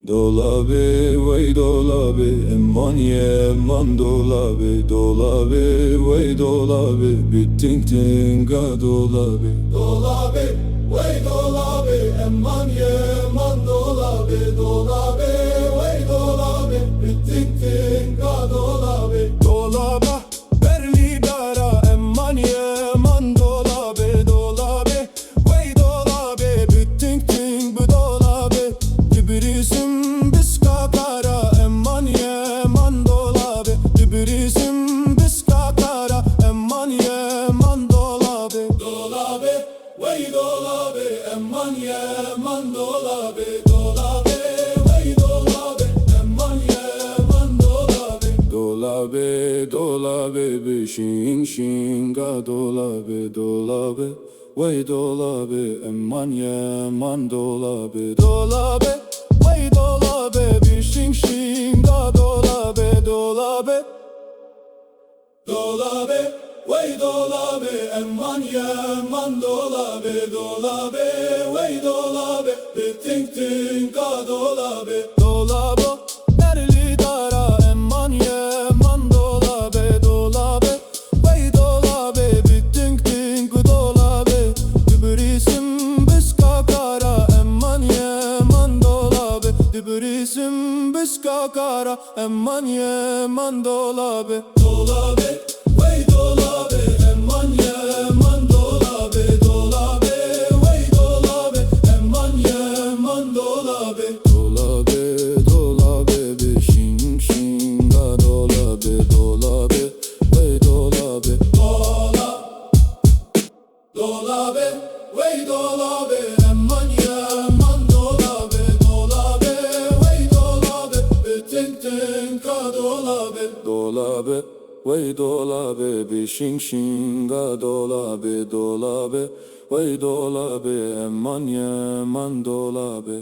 Dolabı, vay dolabı, eman ye eman dolabı, dolabı, vay dolabı, bittin tinga dolabı. Dolabı, vay dolabı, eman ye eman dolabı, dolabı, vay dolabı, bittin tinga dolabı. Dolaba, berli dara, eman ye eman dolabı, dolabı, vay dolabı, bittin ting bu dolabı. Kibrisim biska kara, eman ye eman dolabı, kibrisim biska kara, eman ye eman dolabı. Dolabı, vay dolabı, eman ye eman dolabı, dolabı, vay dolabı, eman ye eman dolabı. Dolabı, dolabı, bişin şinga dolabı, dolabı, vay dolabı, eman ye eman dolabı, dolabı, vay dolabı, bişin şinga dolabı, dolabı. Dolabı, vay dolabı, eman ye eman dolabı, dolabı, vay dolabı, bittin tinga dolabı. Dolabı, erli dara, eman ye eman dolabı, dolabı, vay dolabı, bittin ting dolabı. Kibrisim biska kara, eman ye eman dolabı, kibrisim biska kara, eman ye eman dolabı. Dolabı, vay dolabı, eman ye eman dolabı, dolabı, vay dolabı, eman ye eman dolabı. Dolabı, dolabı, bişin şinga dolabı, dolabı, vay dolabı. Dolabı, vay dolabı, eman ye eman dolabı, dolabı, vay dolabı, bittin tinga dolabı. Dolabı, vay dolabı, bişin şinga dolabı, dolabı, vay dolabı, eman ye eman dolabı.